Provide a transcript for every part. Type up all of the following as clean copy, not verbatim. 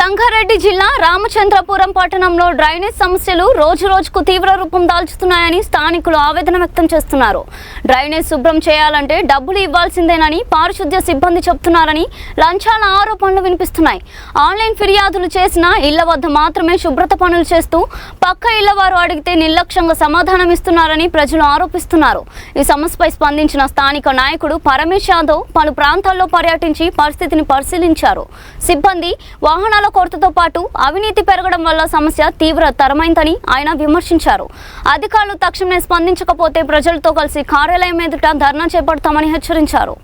సంగారెడ్డి జిల్లా రామచంద్రపురం పట్టణంలో డ్రైనేజ్ సమస్యలు రోజురోజుకు తీవ్ర రూపం దాల్చుతున్నాయని స్థానికులు ఆవేదన వ్యక్తం చేస్తున్నారు. డ్రైనేజ్ శుభ్రం చేయాలంటే డబ్బులు ఇవ్వాల్సిందేనని పారిశుద్ధ్య సిబ్బంది చెబుతున్నారని లంచాల ఆరోపణలు వినిపిస్తున్నాయి. ఆన్లైన్ ఫిర్యాదులు చేసిన ఇళ్ల వద్ద మాత్రమే శుభ్రత పనులు చేస్తూ పక్క ఇళ్ల వారు అడిగితే నిర్లక్ష్యంగా సమాధానం ఇస్తున్నారని ప్రజలు ఆరోపిస్తున్నారు. ఈ సమస్యపై స్పందించిన స్థానిక నాయకుడు పరమేశ్ యాదవ్ పలు ప్రాంతాల్లో పర్యటించి పరిస్థితిని పరిశీలించారు. సిబ్బంది వాహనాల కొరతతో పాటు అవినీతి పెరగడం వల్ల సమస్య తీవ్రతరమైందని ఆయన విమర్శించారు. అధికారులు తక్షణమే స్పందించకపోతే ప్రజలతో కలిసి కార్యాలయం ఎదుట ధర్నా చేపడతామని హెచ్చరించారు.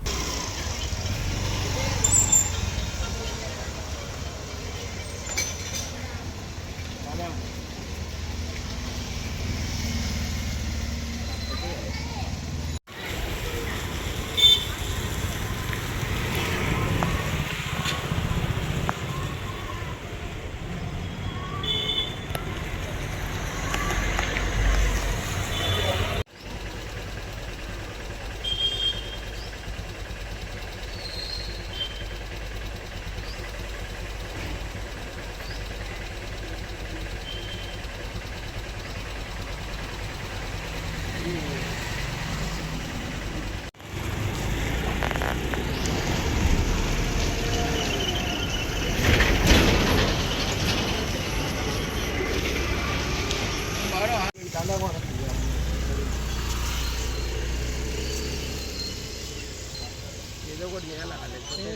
ఏదో ఒకటి చేయాలి, లేకపోతే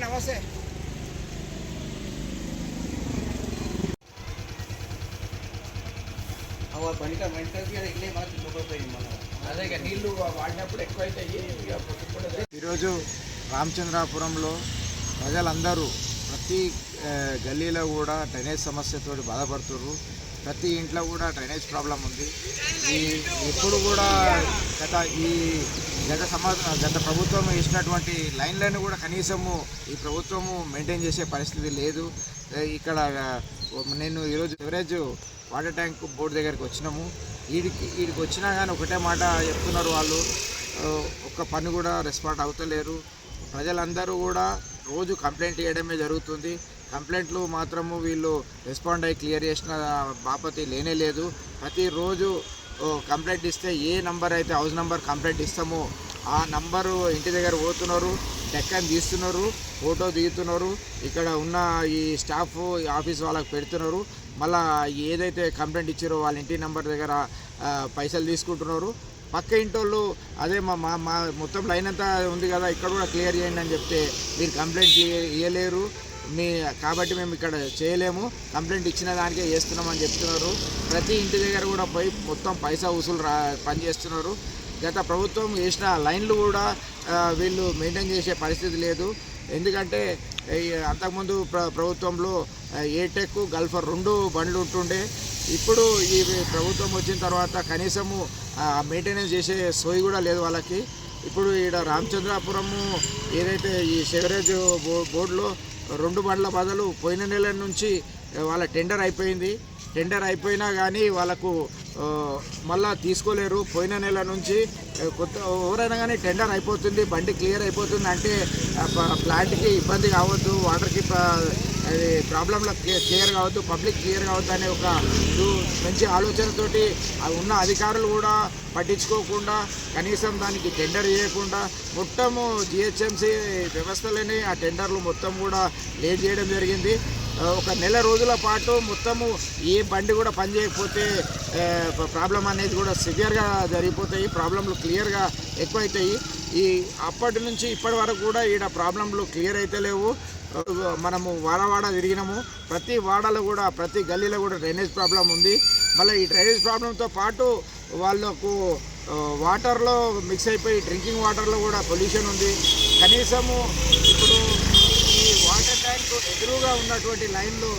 నమస్తే. అదే నీళ్ళు వాడినప్పుడు ఎక్కువ అవుతాయి. ఈరోజు రామచంద్రాపురంలో ప్రజలందరూ ప్రతి గల్లీలో కూడా డ్రైనేజ్ సమస్యతో బాధపడుతున్నారు. ప్రతి ఇంట్లో కూడా డ్రైనేజ్ ప్రాబ్లం ఉంది. ఎప్పుడు కూడా గత ప్రభుత్వం ఇచ్చినటువంటి లైన్లను కూడా కనీసము ఈ ప్రభుత్వము మెయింటైన్ చేసే పరిస్థితి లేదు. ఇక్కడ నేను ఈరోజు ఎవరేజ్ వాటర్ ట్యాంక్ బోర్డు దగ్గరికి వచ్చినాము. వీడికి వచ్చినా కానీ ఒకటే మాట చెప్తున్నారు, వాళ్ళు ఒక్క పని కూడా రెస్పాండ్ అవుతలేరు. ప్రజలందరూ కూడా రోజు కంప్లైంట్ చేయడమే జరుగుతుంది. కంప్లైంట్లు మాత్రము వీళ్ళు రెస్పాండ్ అయ్యి క్లియర్ చేసిన బాపతి లేనే లేదు. ప్రతిరోజు కంప్లైంట్ ఇస్తే ఏ నంబర్ అయితే హౌస్ నంబర్ కంప్లైంట్ ఇస్తామో ఆ నంబరు ఇంటి దగ్గర పోతున్నారు, డెక్కని తీస్తున్నారు, ఫోటో దిగుతున్నారు. ఇక్కడ ఉన్న ఈ స్టాఫ్ ఆఫీస్ వాళ్ళకి పెడుతున్నారు. మళ్ళీ ఏదైతే కంప్లైంట్ ఇచ్చారో వాళ్ళ ఇంటి నెంబర్ దగ్గర పైసలు తీసుకుంటున్నారు. పక్క ఇంటోళ్ళు అదే మా మొత్తం లైన్ అంతా ఉంది కదా, ఇక్కడ కూడా క్లియర్ చేయండి అని చెప్తే మీరు కంప్లైంట్ ఇవ్వలేరు కాబట్టి మేము ఇక్కడ చేయలేము, కంప్లైంట్ ఇచ్చిన దానికే చేస్తున్నామని చెప్తున్నారు. ప్రతి ఇంటి దగ్గర కూడా పోయి మొత్తం పైసా వసూలు పనిచేస్తున్నారు. గత ప్రభుత్వం వేసిన లైన్లు కూడా వీళ్ళు మెయింటైన్ చేసే పరిస్థితి లేదు. ఎందుకంటే అంతకుముందు ప్రభుత్వంలో ఏటెక్ గల్ఫర్ 2 బండ్లు ఉంటుండే. ఇప్పుడు ఈ ప్రభుత్వం వచ్చిన తర్వాత కనీసము మెయింటెనెన్స్ చేసే సోయి కూడా లేదు వాళ్ళకి. ఇప్పుడు ఇక్కడ రామచంద్రాపురము ఏదైతే ఈ సివరేజ్ బోర్డులో 2 బండ్ల బదులు పోయిన నెల నుంచి వాళ్ళ టెండర్ అయిపోయింది. టెండర్ అయిపోయినా కానీ వాళ్ళకు మళ్ళా తీసుకోలేరు. పోయిన నెల నుంచి కొత్త ఎవరైనా కానీ టెండర్ అయిపోతుంది, బండి క్లియర్ అయిపోతుంది అంటే ప్లాంట్కి ఇబ్బంది కావద్దు, వాటర్కి ప్రాబ్లంలో క్లియర్ కావద్దు, పబ్లిక్ క్లియర్ కావద్దు అనే ఒక మంచి ఆలోచనతోటి ఉన్న అధికారులు కూడా పట్టించుకోకుండా కనీసం దానికి టెండర్ చేయకుండా మొత్తము జిహెచ్ఎంసీ వ్యవస్థలోనే ఆ టెండర్లు మొత్తం కూడా లేట్ చేయడం జరిగింది. ఒక నెల రోజుల పాటు మొత్తము ఏ బండి కూడా పనిచేయకపోతే ప్రాబ్లం అనేది కూడా సివియర్గా జరిగిపోతాయి, ప్రాబ్లంలు క్లియర్గా ఎక్కువైతాయి. అప్పటి నుంచి ఇప్పటి వరకు కూడా ఈడ ప్రాబ్లంలు క్లియర్ అయితే లేవు. మనము వాడ తిరిగినాము. ప్రతి వాడలో కూడా ప్రతి గల్లీలో కూడా డ్రైనేజ్ ప్రాబ్లం ఉంది. మళ్ళీ ఈ డ్రైనేజ్ ప్రాబ్లంతో పాటు వాళ్ళకు వాటర్లో మిక్స్ అయిపోయి డ్రింకింగ్ వాటర్లో కూడా పొల్యూషన్ ఉంది. కనీసము ఇప్పుడు ఈ వాటర్ ట్యాంక్ ఎదురుగా ఉన్నటువంటి లైన్లో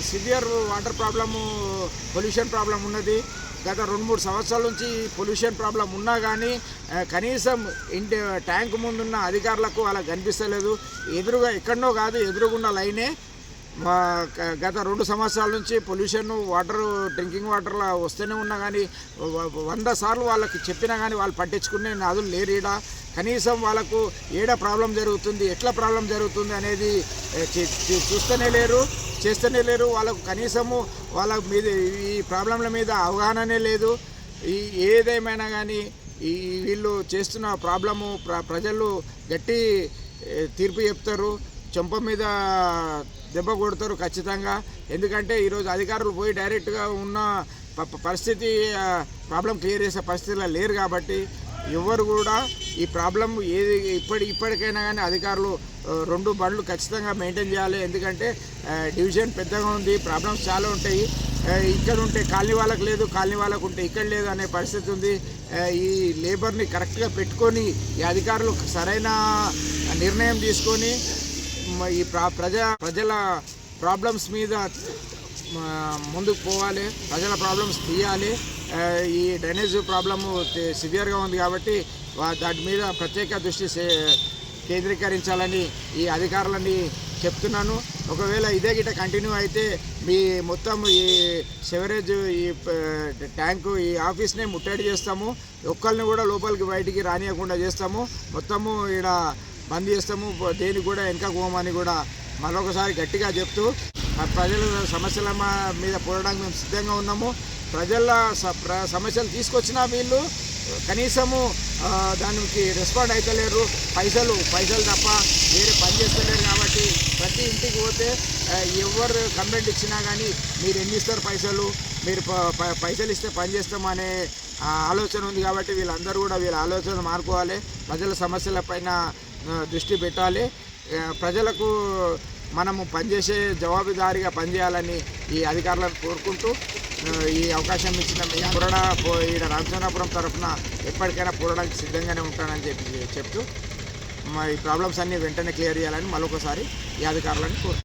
severe water problem, pollution problem ఉన్నది. గత 2-3 సంవత్సరాల నుంచి పొల్యూషన్ ప్రాబ్లం ఉన్నా కానీ కనీసం ఇంటి ట్యాంక్ ముందున్న అధికారులకు అలా కనిపిస్తలేదు. ఎదురుగా ఎక్కడనో కాదు, ఎదురుగున్న లైనే గత 2 సంవత్సరాల నుంచి పొల్యూషన్ వాటర్ డ్రింకింగ్ వాటర్లా వస్తూనే ఉన్నా కానీ 100 సార్లు వాళ్ళకి చెప్పినా కానీ వాళ్ళు పట్టించుకునే నాదులు లేరు. ఈడ కనీసం వాళ్ళకు ఏడ ప్రాబ్లం జరుగుతుంది, ఎట్లా ప్రాబ్లం జరుగుతుంది అనేది చూస్తూనే లేరు, చేస్తూనే లేరు. వాళ్ళకు కనీసము వాళ్ళ మీద ఈ ప్రాబ్లంల మీద అవగాహననే లేదు. ఏదేమైనా కానీ వీళ్ళు చేస్తున్న ప్రాబ్లము ప్రజలు గట్టి తీర్పు చెప్తారు, చెంప మీద దెబ్బ కొడతారు ఖచ్చితంగా. ఎందుకంటే ఈరోజు అధికారులు పోయి డైరెక్ట్గా ఉన్న పరిస్థితి ప్రాబ్లం క్లియర్ చేసే పరిస్థితిలో లేరు. కాబట్టి ఎవరు కూడా ఈ ప్రాబ్లం ఏది ఇప్పటికైనా కానీ అధికారులు 2 బండ్లు ఖచ్చితంగా మెయింటైన్ చేయాలి. ఎందుకంటే డివిజన్ పెద్దగా ఉంది, ప్రాబ్లమ్స్ చాలా ఉంటాయి. ఇక్కడ ఉంటే కాలనీ వాళ్ళకు లేదు, కాలనీ వాళ్ళకు ఉంటే ఇక్కడ లేదు అనే పరిస్థితి ఉంది. ఈ లేబర్ని కరెక్ట్గా పెట్టుకొని ఈ అధికారులు సరైన నిర్ణయం తీసుకొని ఈ ప్రజల ప్రాబ్లమ్స్ మీద ముందుకు పోవాలి, ప్రజల ప్రాబ్లమ్స్ తీయాలి. ఈ డ్రైనేజ్ ప్రాబ్లము సివియర్గా ఉంది కాబట్టి దాని మీద ప్రత్యేక దృష్టి కేంద్రీకరించాలని ఈ అధికారులని చెప్తున్నాను. ఒకవేళ ఇదే గిట్ట కంటిన్యూ అయితే మీ మొత్తం ఈ సెవరేజ్ ఈ ట్యాంకు ఈ ఆఫీస్నే ముట్టడి చేస్తాము, ఒక్కరిని కూడా లోపలికి బయటికి రానియకుండా చేస్తాము, మొత్తము ఇక్కడ బంద్ చేస్తాము, దేనికి కూడా వెనక పోమని కూడా మరొకసారి గట్టిగా చెప్తూ ప్రజల సమస్యల మీద పోరాడడానికి మేము సిద్ధంగా ఉన్నాము. ప్రజల సమస్యలు తీసుకొచ్చినా వీళ్ళు కనీసము దానికి రెస్పాండ్ అవుతలేరు. పైసలు తప్ప వేరే పని చేస్తలేరు. కాబట్టి ప్రతి ఇంటికి పోతే ఎవరు కంప్లైంట్ ఇచ్చినా కానీ మీరు ఎన్ని ఇస్తారు పైసలు, మీరు పైసలు ఇస్తే పని చేస్తామనే ఆలోచన ఉంది. కాబట్టి వీళ్ళందరూ కూడా వీళ్ళ ఆలోచన మార్చుకోవాలి, ప్రజల సమస్యలపైన దృష్టి పెట్టాలి. ప్రజలకు మనము పనిచేసే జవాబుదారీగా పనిచేయాలని ఈ అధికారులను కోరుకుంటూ ఈ అవకాశం ఇచ్చిన మీ ఈడ రామచంద్రాపురం తరఫున ఎప్పటికైనా పోరాడానికి సిద్ధంగానే ఉంటానని చెప్తూ ఈ ప్రాబ్లమ్స్ అన్నీ వెంటనే క్లియర్ చేయాలని మరొకసారి ఈ అధికారులను కోరుతున్నాను.